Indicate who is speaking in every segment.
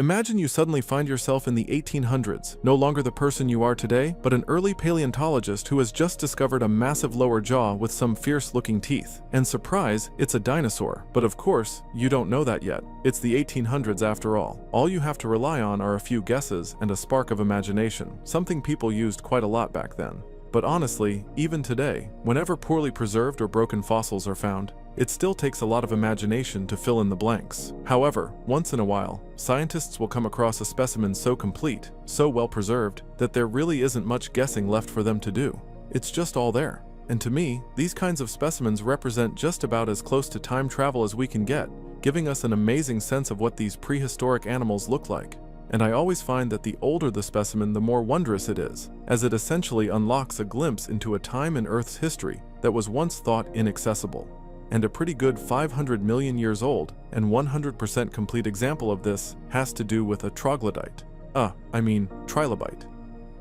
Speaker 1: Imagine you suddenly find yourself in the 1800s, no longer the person you are today, but an early paleontologist who has just discovered a massive lower jaw with some fierce-looking teeth. And surprise, it's a dinosaur. But of course, you don't know that yet. It's the 1800s after all. All you have to rely on are a few guesses and a spark of imagination, something people used quite a lot back then. But honestly, even today, whenever poorly preserved or broken fossils are found, it still takes a lot of imagination to fill in the blanks. However, once in a while, scientists will come across a specimen so complete, so well preserved, that there really isn't much guessing left for them to do. It's just all there. And to me, these kinds of specimens represent just about as close to time travel as we can get, giving us an amazing sense of what these prehistoric animals look like. And I always find that the older the specimen, the more wondrous it is, as it essentially unlocks a glimpse into a time in Earth's history that was once thought inaccessible. And a pretty good 500 million years old and 100% complete example of this has to do with a troglodyte. Trilobite.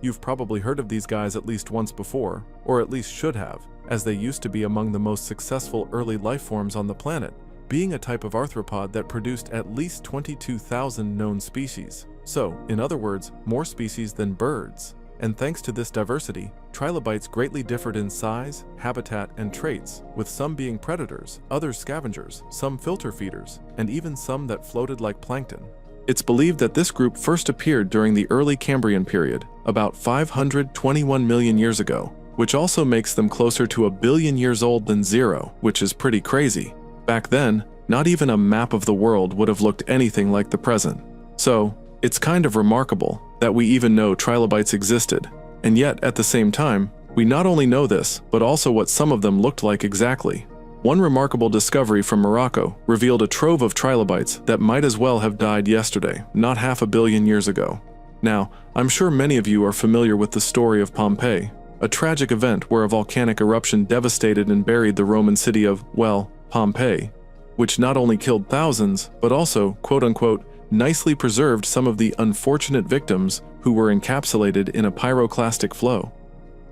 Speaker 1: You've probably heard of these guys at least once before, or at least should have, as they used to be among the most successful early life forms on the planet, being a type of arthropod that produced at least 22,000 known species. So, in other words, more species than birds. And thanks to this diversity, trilobites greatly differed in size, habitat, and traits, with some being predators, others scavengers, some filter feeders, and even some that floated like plankton. It's believed that this group first appeared during the early Cambrian period, about 521 million years ago, which also makes them closer to 1 billion years old than 0, which is pretty crazy. Back then, not even a map of the world would have looked anything like the present. So, it's kind of remarkable that we even know trilobites existed, and yet at the same time, we not only know this, but also what some of them looked like exactly. One remarkable discovery from Morocco revealed a trove of trilobites that might as well have died yesterday, not 500 million years ago. Now, I'm sure many of you are familiar with the story of Pompeii, a tragic event where a volcanic eruption devastated and buried the Roman city of, well, Pompeii, which not only killed thousands, but also, quote-unquote, nicely preserved some of the unfortunate victims who were encapsulated in a pyroclastic flow.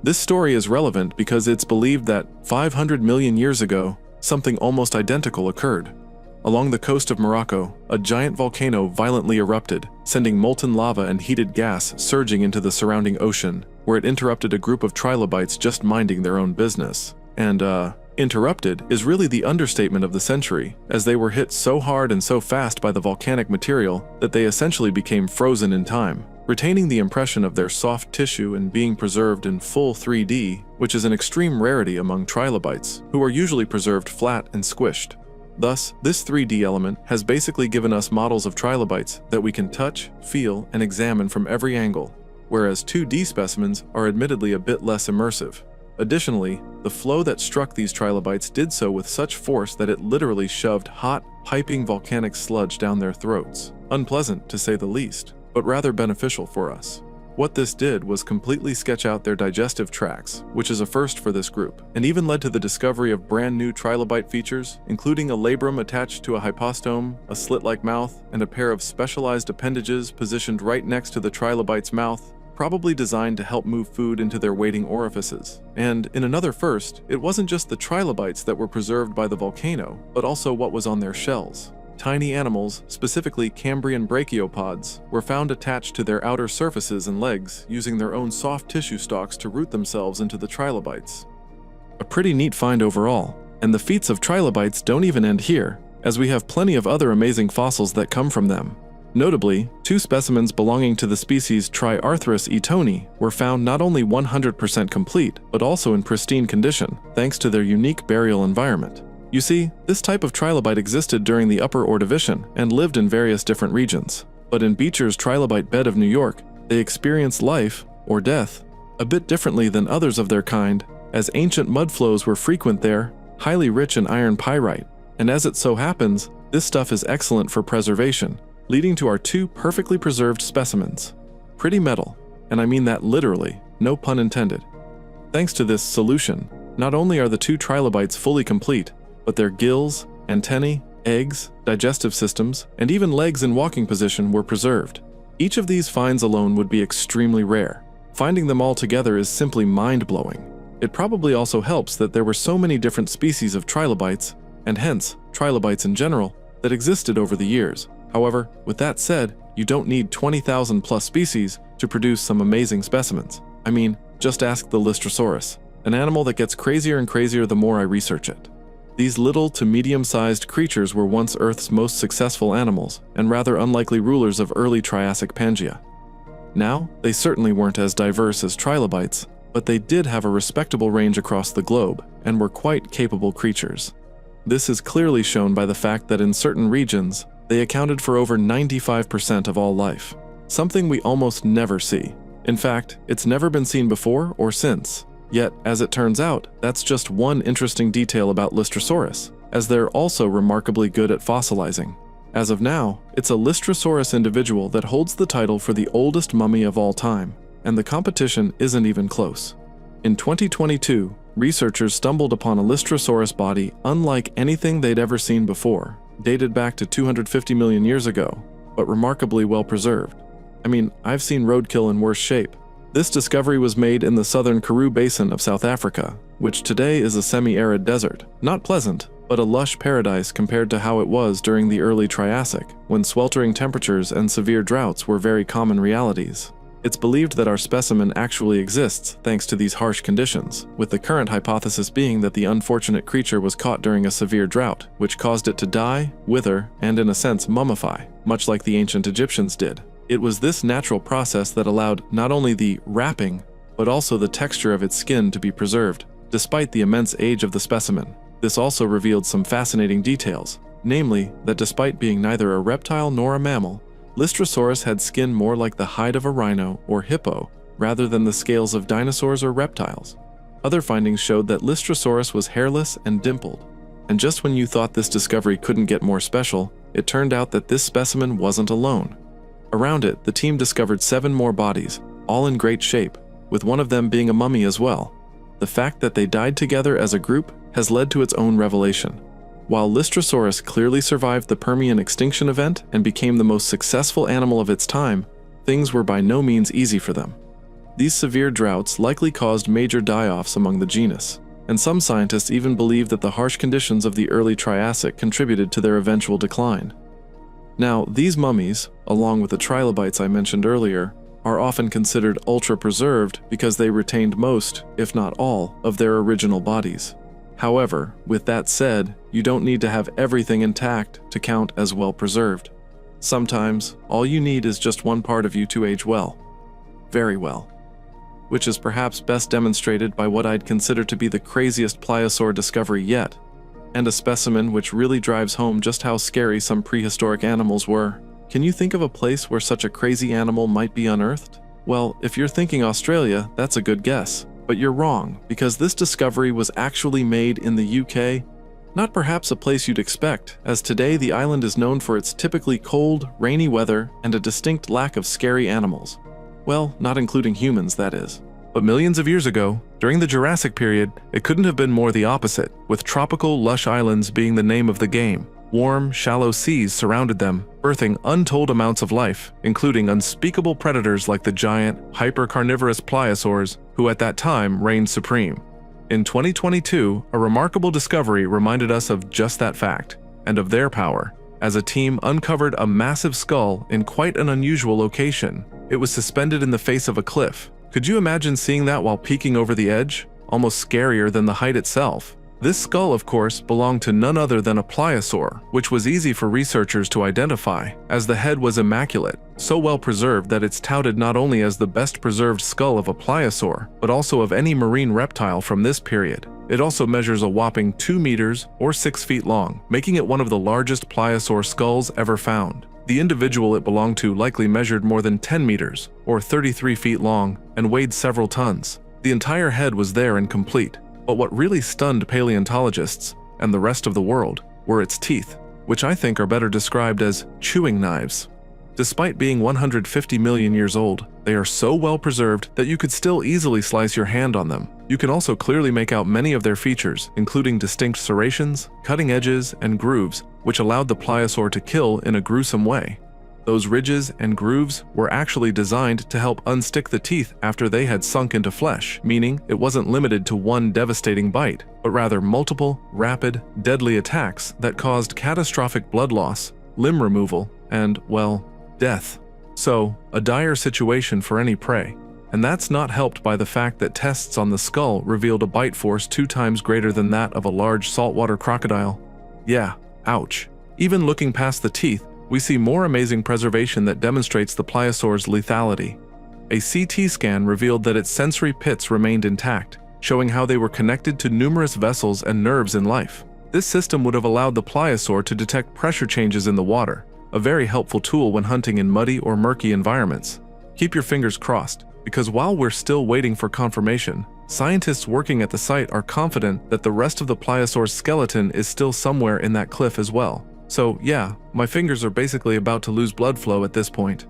Speaker 1: This story is relevant because it's believed that 500 million years ago, something almost identical occurred. Along the coast of Morocco, a giant volcano violently erupted, sending molten lava and heated gas surging into the surrounding ocean, where it interrupted a group of trilobites just minding their own business. And, interrupted is really the understatement of the century, as they were hit so hard and so fast by the volcanic material that they essentially became frozen in time, retaining the impression of their soft tissue and being preserved in full 3D, which is an extreme rarity among trilobites, who are usually preserved flat and squished. Thus, this 3D element has basically given us models of trilobites that we can touch, feel, and examine from every angle, whereas 2D specimens are admittedly a bit less immersive. Additionally, the flow that struck these trilobites did so with such force that it literally shoved hot, piping volcanic sludge down their throats. Unpleasant, to say the least, but rather beneficial for us. What this did was completely sketch out their digestive tracts, which is a first for this group, and even led to the discovery of brand new trilobite features, including a labrum attached to a hypostome, a slit-like mouth, and a pair of specialized appendages positioned right next to the trilobite's mouth, probably designed to help move food into their waiting orifices. And in another first, it wasn't just the trilobites that were preserved by the volcano, but also what was on their shells. Tiny animals, specifically Cambrian brachiopods, were found attached to their outer surfaces and legs, using their own soft tissue stalks to root themselves into the trilobites. A pretty neat find overall, and the feats of trilobites don't even end here, as we have plenty of other amazing fossils that come from them. Notably, 2 specimens belonging to the species Triarthris etoni were found not only 100% complete, but also in pristine condition, thanks to their unique burial environment. You see, this type of trilobite existed during the Upper Ordovician and lived in various different regions. But in Beecher's trilobite bed of New York, they experienced life, or death, a bit differently than others of their kind, as ancient mudflows were frequent there, highly rich in iron pyrite, and as it so happens, this stuff is excellent for preservation, leading to our 2 perfectly preserved specimens. Pretty metal, and I mean that literally, no pun intended. Thanks to this solution, not only are the 2 trilobites fully complete, but their gills, antennae, eggs, digestive systems, and even legs in walking position were preserved. Each of these finds alone would be extremely rare. Finding them all together is simply mind-blowing. It probably also helps that there were so many different species of trilobites, and hence, trilobites in general, that existed over the years. However, with that said, you don't need 20,000 plus species to produce some amazing specimens. I mean, just ask the Lystrosaurus, an animal that gets crazier and crazier the more I research it. These little to medium-sized creatures were once Earth's most successful animals and rather unlikely rulers of early Triassic Pangaea. Now, they certainly weren't as diverse as trilobites, but they did have a respectable range across the globe and were quite capable creatures. This is clearly shown by the fact that in certain regions, they accounted for over 95% of all life, something we almost never see. In fact, it's never been seen before or since. Yet, as it turns out, that's just one interesting detail about Lystrosaurus, as they're also remarkably good at fossilizing. As of now, it's a Lystrosaurus individual that holds the title for the oldest mummy of all time, and the competition isn't even close. In 2022, researchers stumbled upon a Lystrosaurus body unlike anything they'd ever seen before, dated back to 250 million years ago, but remarkably well preserved. I mean, I've seen roadkill in worse shape. This discovery was made in the southern Karoo Basin of South Africa, which today is a semi-arid desert. Not pleasant, but a lush paradise compared to how it was during the early Triassic, when sweltering temperatures and severe droughts were very common realities. It's believed that our specimen actually exists thanks to these harsh conditions, with the current hypothesis being that the unfortunate creature was caught during a severe drought, which caused it to die, wither, and in a sense mummify, much like the ancient Egyptians did. It was this natural process that allowed not only the wrapping, but also the texture of its skin to be preserved, despite the immense age of the specimen. This also revealed some fascinating details, namely that despite being neither a reptile nor a mammal, Lystrosaurus had skin more like the hide of a rhino or hippo rather than the scales of dinosaurs or reptiles. Other findings showed that Lystrosaurus was hairless and dimpled. And just when you thought this discovery couldn't get more special, it turned out that this specimen wasn't alone. Around it, the team discovered 7 more bodies, all in great shape, with one of them being a mummy as well. The fact that they died together as a group has led to its own revelation. While Lystrosaurus clearly survived the Permian extinction event and became the most successful animal of its time, things were by no means easy for them. These severe droughts likely caused major die-offs among the genus, and some scientists even believe that the harsh conditions of the early Triassic contributed to their eventual decline. Now, these mummies, along with the trilobites I mentioned earlier, are often considered ultra-preserved because they retained most, if not all, of their original bodies. However, with that said, you don't need to have everything intact to count as well preserved. Sometimes, all you need is just one part of you to age well. Very well. Which is perhaps best demonstrated by what I'd consider to be the craziest pliosaur discovery yet, and a specimen which really drives home just how scary some prehistoric animals were. Can you think of a place where such a crazy animal might be unearthed? Well, if you're thinking Australia, that's a good guess. But you're wrong, because this discovery was actually made in the UK. Not perhaps a place you'd expect, as today the island is known for its typically cold, rainy weather and a distinct lack of scary animals. Well, not including humans, that is. But millions of years ago, during the Jurassic period, it couldn't have been more the opposite, with tropical, lush islands being the name of the game. Warm, shallow seas surrounded them, birthing untold amounts of life, including unspeakable predators like the giant, hyper-carnivorous pliosaurs, who at that time reigned supreme. In 2022, a remarkable discovery reminded us of just that fact, and of their power, as a team uncovered a massive skull in quite an unusual location. It was suspended in the face of a cliff. Could you imagine seeing that while peeking over the edge? Almost scarier than the height itself. This skull, of course, belonged to none other than a pliosaur, which was easy for researchers to identify, as the head was immaculate, so well preserved that it's touted not only as the best preserved skull of a pliosaur, but also of any marine reptile from this period. It also measures a whopping 2 meters or 6 feet long, making it one of the largest pliosaur skulls ever found. The individual it belonged to likely measured more than 10 meters, or 33 feet long, and weighed several tons. The entire head was there and complete. But what really stunned paleontologists, and the rest of the world, were its teeth, which I think are better described as chewing knives. Despite being 150 million years old, they are so well preserved that you could still easily slice your hand on them. You can also clearly make out many of their features, including distinct serrations, cutting edges, and grooves, which allowed the pliosaur to kill in a gruesome way. Those ridges and grooves were actually designed to help unstick the teeth after they had sunk into flesh, meaning it wasn't limited to one devastating bite, but rather multiple, rapid, deadly attacks that caused catastrophic blood loss, limb removal, and, well, death. So, a dire situation for any prey. And that's not helped by the fact that tests on the skull revealed a bite force 2 times greater than that of a large saltwater crocodile. Yeah, ouch. Even looking past the teeth, we see more amazing preservation that demonstrates the pliosaur's lethality. A CT scan revealed that its sensory pits remained intact, showing how they were connected to numerous vessels and nerves in life. This system would have allowed the pliosaur to detect pressure changes in the water, a very helpful tool when hunting in muddy or murky environments. Keep your fingers crossed, because while we're still waiting for confirmation, scientists working at the site are confident that the rest of the pliosaur's skeleton is still somewhere in that cliff as well. So yeah, my fingers are basically about to lose blood flow at this point.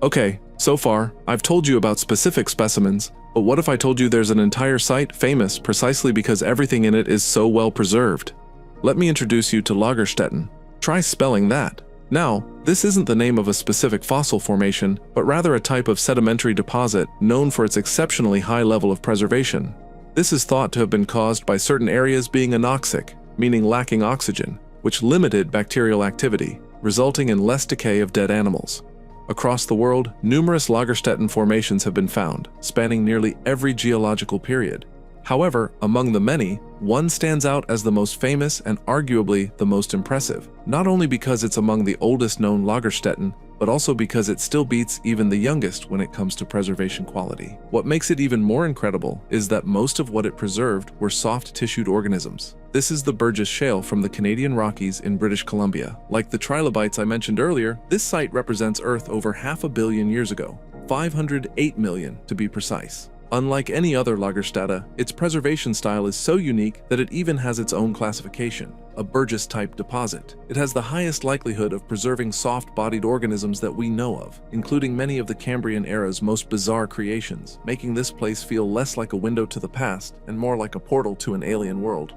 Speaker 1: Okay, so far, I've told you about specific specimens, but what if I told you there's an entire site famous precisely because everything in it is so well preserved? Let me introduce you to Lagerstätten. Try spelling that. Now, this isn't the name of a specific fossil formation, but rather a type of sedimentary deposit known for its exceptionally high level of preservation. This is thought to have been caused by certain areas being anoxic, meaning lacking oxygen, which limited bacterial activity, resulting in less decay of dead animals. Across the world, numerous Lagerstätten formations have been found, spanning nearly every geological period. However, among the many, one stands out as the most famous and arguably the most impressive, not only because it's among the oldest known Lagerstätten, but also because it still beats even the youngest when it comes to preservation quality. What makes it even more incredible is that most of what it preserved were soft-tissued organisms. This is the Burgess Shale from the Canadian Rockies in British Columbia. Like the trilobites I mentioned earlier, this site represents Earth over 500 million years ago, 508 million to be precise. Unlike any other Lagerstätte, its preservation style is so unique that it even has its own classification, a Burgess-type deposit. It has the highest likelihood of preserving soft-bodied organisms that we know of, including many of the Cambrian era's most bizarre creations, making this place feel less like a window to the past and more like a portal to an alien world.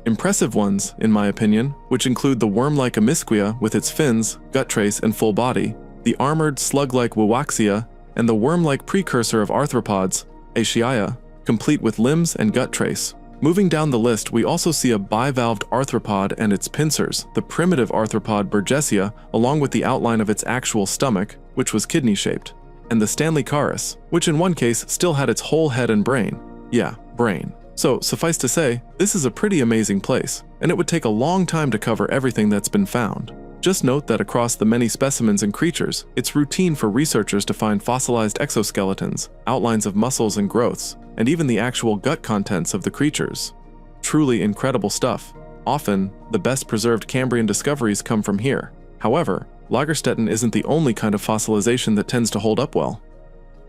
Speaker 1: Impressive ones, in my opinion, which include the worm-like Amisquia with its fins, gut trace, and full body, the armored slug-like Wiwaxia, and the worm-like precursor of arthropods, Achaia, complete with limbs and gut trace. Moving down the list, we also see a bivalved arthropod and its pincers, the primitive arthropod Burgessia, along with the outline of its actual stomach, which was kidney-shaped, and the Stanleycaris, which in one case still had its whole head and brain. Yeah, brain. So, suffice to say, this is a pretty amazing place, and it would take a long time to cover everything that's been found. Just note that across the many specimens and creatures, it's routine for researchers to find fossilized exoskeletons, outlines of muscles and growths, and even the actual gut contents of the creatures. Truly incredible stuff. Often, the best preserved Cambrian discoveries come from here. However, Lagerstätten isn't the only kind of fossilization that tends to hold up well.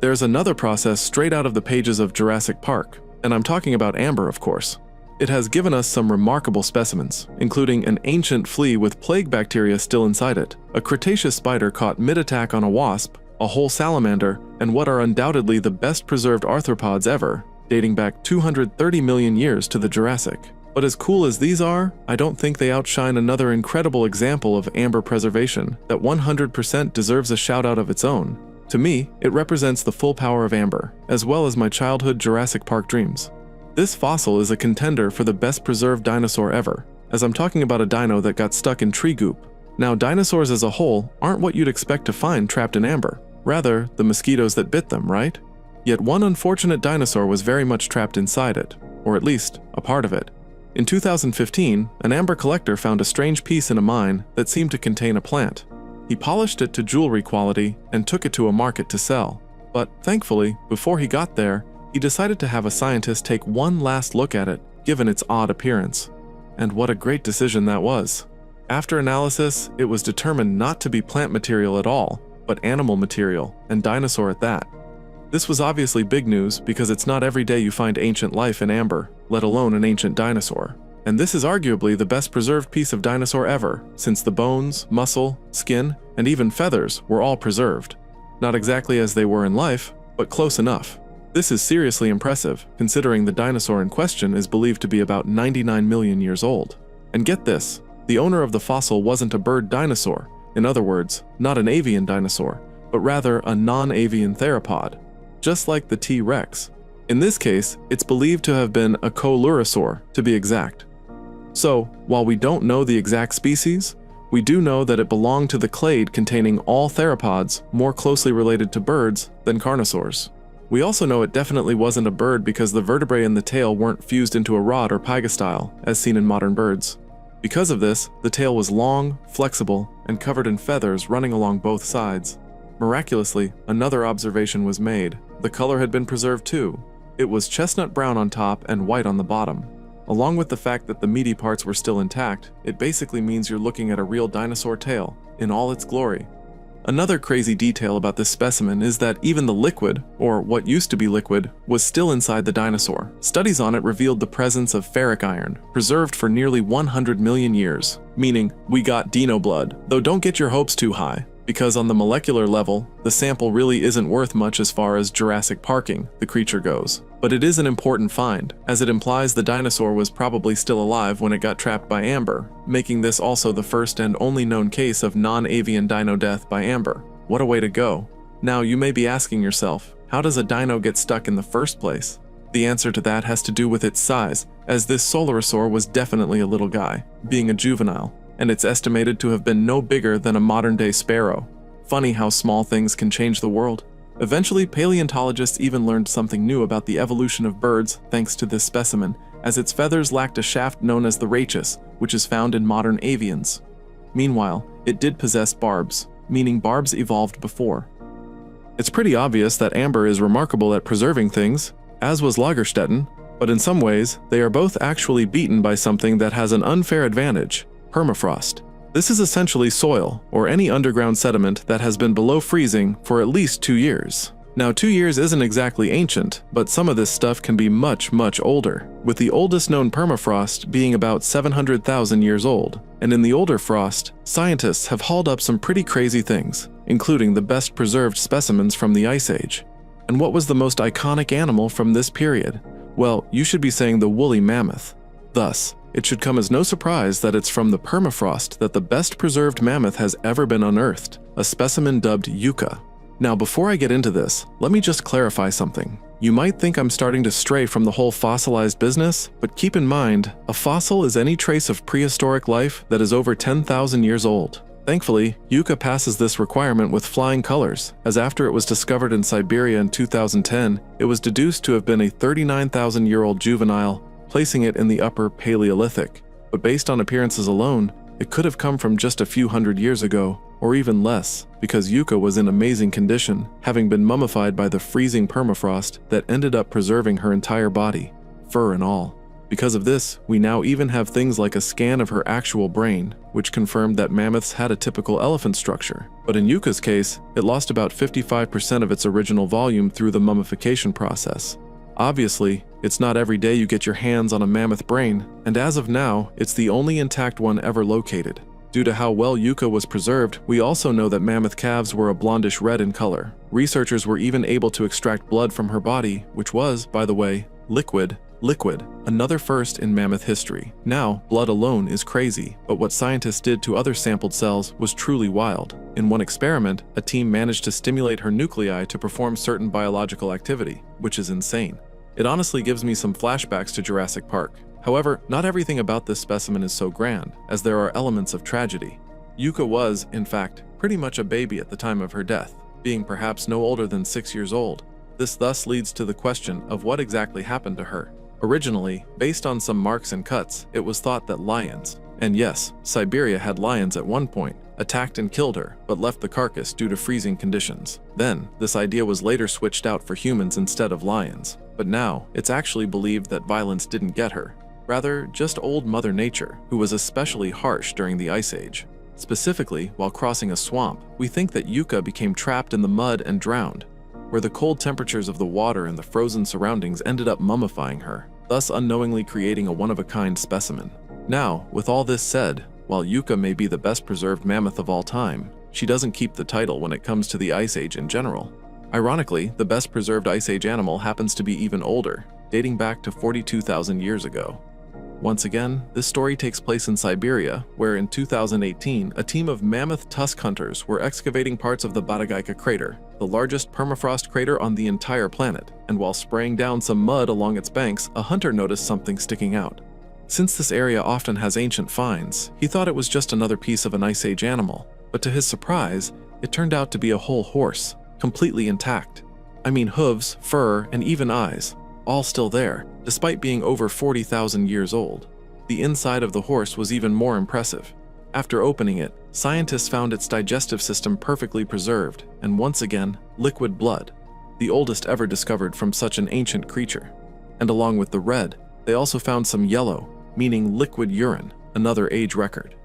Speaker 1: There's another process straight out of the pages of Jurassic Park, and I'm talking about amber, of course. It has given us some remarkable specimens, including an ancient flea with plague bacteria still inside it, a Cretaceous spider caught mid-attack on a wasp, a whole salamander, and what are undoubtedly the best preserved arthropods ever, dating back 230 million years to the Jurassic. But as cool as these are, I don't think they outshine another incredible example of amber preservation that 100% deserves a shout-out of its own. To me, it represents the full power of amber, as well as my childhood Jurassic Park dreams. This fossil is a contender for the best preserved dinosaur ever, as I'm talking about a dino that got stuck in tree goop. Now, dinosaurs as a whole aren't what you'd expect to find trapped in amber, rather the mosquitoes that bit them, right? Yet one unfortunate dinosaur was very much trapped inside it, or at least a part of it. In 2015, an amber collector found a strange piece in a mine that seemed to contain a plant. He polished it to jewelry quality and took it to a market to sell. But thankfully, before he got there, he decided to have a scientist take one last look at it, given its odd appearance. And what a great decision that was. After analysis, it was determined not to be plant material at all, but animal material, and dinosaur at that. This was obviously big news because it's not every day you find ancient life in amber, let alone an ancient dinosaur. And this is arguably the best preserved piece of dinosaur ever, since the bones, muscle, skin, and even feathers were all preserved. Not exactly as they were in life, but close enough. This is seriously impressive, considering the dinosaur in question is believed to be about 99 million years old. And get this, the owner of the fossil wasn't a bird dinosaur, in other words, not an avian dinosaur, but rather a non-avian theropod, just like the T-Rex. In this case, it's believed to have been a Coelurosaur, to be exact. So, while we don't know the exact species, We do know that it belonged to the clade containing all theropods, more closely related to birds than carnosaurs. We also know it definitely wasn't a bird because the vertebrae in the tail weren't fused into a rod or pygostyle, as seen in modern birds. Because of this, the tail was long, flexible, and covered in feathers running along both sides. Miraculously, another observation was made. The color had been preserved too. It was chestnut brown on top and white on the bottom. Along with the fact that the meaty parts were still intact, it basically means you're looking at a real dinosaur tail, in all its glory. Another crazy detail about this specimen is that even the liquid, or what used to be liquid, was still inside the dinosaur. Studies on it revealed the presence of ferric iron, preserved for nearly 100 million years, meaning we got dino blood. Though don't get your hopes too high, because on the molecular level, the sample really isn't worth much as far as Jurassic Parking the creature goes. But it is an important find, as it implies the dinosaur was probably still alive when it got trapped by amber, making this also the first and only known case of non-avian dino death by amber. What a way to go. Now you may be asking yourself, how does a dino get stuck in the first place? The answer to that has to do with its size, as this Solorosaur was definitely a little guy, being a juvenile, and it's estimated to have been no bigger than a modern-day sparrow. Funny how small things can change the world. Eventually, paleontologists even learned something new about the evolution of birds thanks to this specimen, as its feathers lacked a shaft known as the rachis, which is found in modern avians. Meanwhile, it did possess barbs, meaning barbs evolved before. It's pretty obvious that amber is remarkable at preserving things, as was Lagerstätten, but in some ways, they are both actually beaten by something that has an unfair advantage: permafrost. This is essentially soil, or any underground sediment that has been below freezing for at least 2 years. Now 2 years isn't exactly ancient, but some of this stuff can be much older, with the oldest known permafrost being about 700,000 years old. And in the older frost, scientists have hauled up some pretty crazy things, including the best preserved specimens from the Ice Age. And what was the most iconic animal from this period? Well, you should be saying the woolly mammoth. Thus, it should come as no surprise that it's from the permafrost that the best preserved mammoth has ever been unearthed, a specimen dubbed Yucca. Now, before I get into this, let me just clarify something. You might think I'm starting to stray from the whole fossilized business, but keep in mind, a fossil is any trace of prehistoric life that is over 10,000 years old. Thankfully, Yucca passes this requirement with flying colors, as after it was discovered in Siberia in 2010, it was deduced to have been a 39,000-year-old juvenile, placing it in the Upper Paleolithic. But based on appearances alone, it could have come from just a few hundred years ago, or even less, because Yucca was in amazing condition, having been mummified by the freezing permafrost that ended up preserving her entire body, fur and all. Because of this, we now even have things like a scan of her actual brain, which confirmed that mammoths had a typical elephant structure. But in Yucca's case, it lost about 55% of its original volume through the mummification process. Obviously, it's not every day you get your hands on a mammoth brain, and as of now, it's the only intact one ever located. Due to how well Yucca was preserved, we also know that mammoth calves were a blondish red in color. Researchers were even able to extract blood from her body, which was, by the way, liquid, another first in mammoth history. Now, blood alone is crazy, but what scientists did to other sampled cells was truly wild. In one experiment, a team managed to stimulate her nuclei to perform certain biological activity, which is insane. It honestly gives me some flashbacks to Jurassic Park. However, not everything about this specimen is so grand, as there are elements of tragedy. Yucca was, in fact, pretty much a baby at the time of her death, being perhaps no older than 6 years old. This thus leads to the question of what exactly happened to her. Originally, based on some marks and cuts, it was thought that lions, and yes, Siberia had lions at one point, attacked and killed her, but left the carcass due to freezing conditions. Then, this idea was later switched out for humans instead of lions. But now, it's actually believed that violence didn't get her. Rather, just old Mother Nature, who was especially harsh during the Ice Age. Specifically, while crossing a swamp, we think that Yucca became trapped in the mud and drowned, where the cold temperatures of the water and the frozen surroundings ended up mummifying her, thus unknowingly creating a one-of-a-kind specimen. Now, with all this said, while Yucca may be the best preserved mammoth of all time, she doesn't keep the title when it comes to the Ice Age in general. Ironically, the best preserved Ice Age animal happens to be even older, dating back to 42,000 years ago. Once again, this story takes place in Siberia, where in 2018, a team of mammoth tusk hunters were excavating parts of the Batagaika crater, the largest permafrost crater on the entire planet, and while spraying down some mud along its banks, a hunter noticed something sticking out. Since this area often has ancient finds, he thought it was just another piece of an Ice Age animal, but to his surprise, it turned out to be a whole horse, completely intact. I mean hooves, fur, and even eyes, all still there, despite being over 40,000 years old. The inside of the horse was even more impressive. After opening it, scientists found its digestive system perfectly preserved, and once again, liquid blood, the oldest ever discovered from such an ancient creature. And along with the red, they also found some yellow, meaning liquid urine, another age record.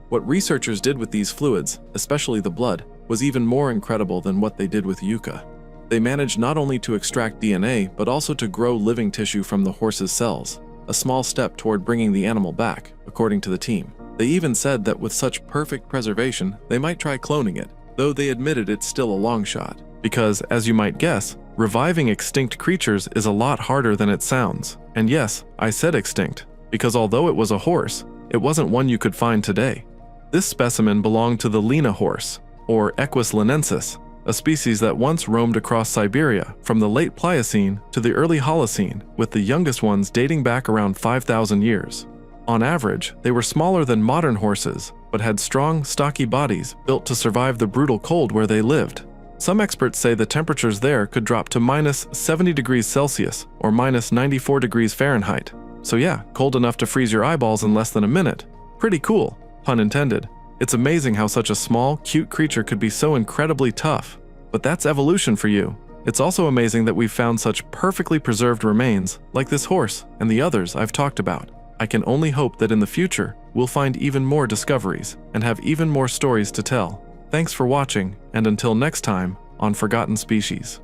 Speaker 1: What researchers did with these fluids, especially the blood, was even more incredible than what they did with yucca. They managed not only to extract DNA, but also to grow living tissue from the horse's cells, a small step toward bringing the animal back, according to the team. They even said that with such perfect preservation, they might try cloning it, though they admitted it's still a long shot. Because, as you might guess, reviving extinct creatures is a lot harder than it sounds. And yes, I said extinct, because although it was a horse, it wasn't one you could find today. This specimen belonged to the Lena horse, or Equus linensis, a species that once roamed across Siberia from the late Pliocene to the early Holocene, with the youngest ones dating back around 5,000 years. On average, they were smaller than modern horses, but had strong, stocky bodies built to survive the brutal cold where they lived. Some experts say the temperatures there could drop to minus 70 degrees Celsius or minus 94 degrees Fahrenheit. So yeah, cold enough to freeze your eyeballs in less than a minute. Pretty cool, pun intended. It's amazing how such a small, cute creature could be so incredibly tough. But that's evolution for you. It's also amazing that we've found such perfectly preserved remains, like this horse and the others I've talked about. I can only hope that in the future, we'll find even more discoveries and have even more stories to tell. Thanks for watching, and until next time, on Forgotten Species.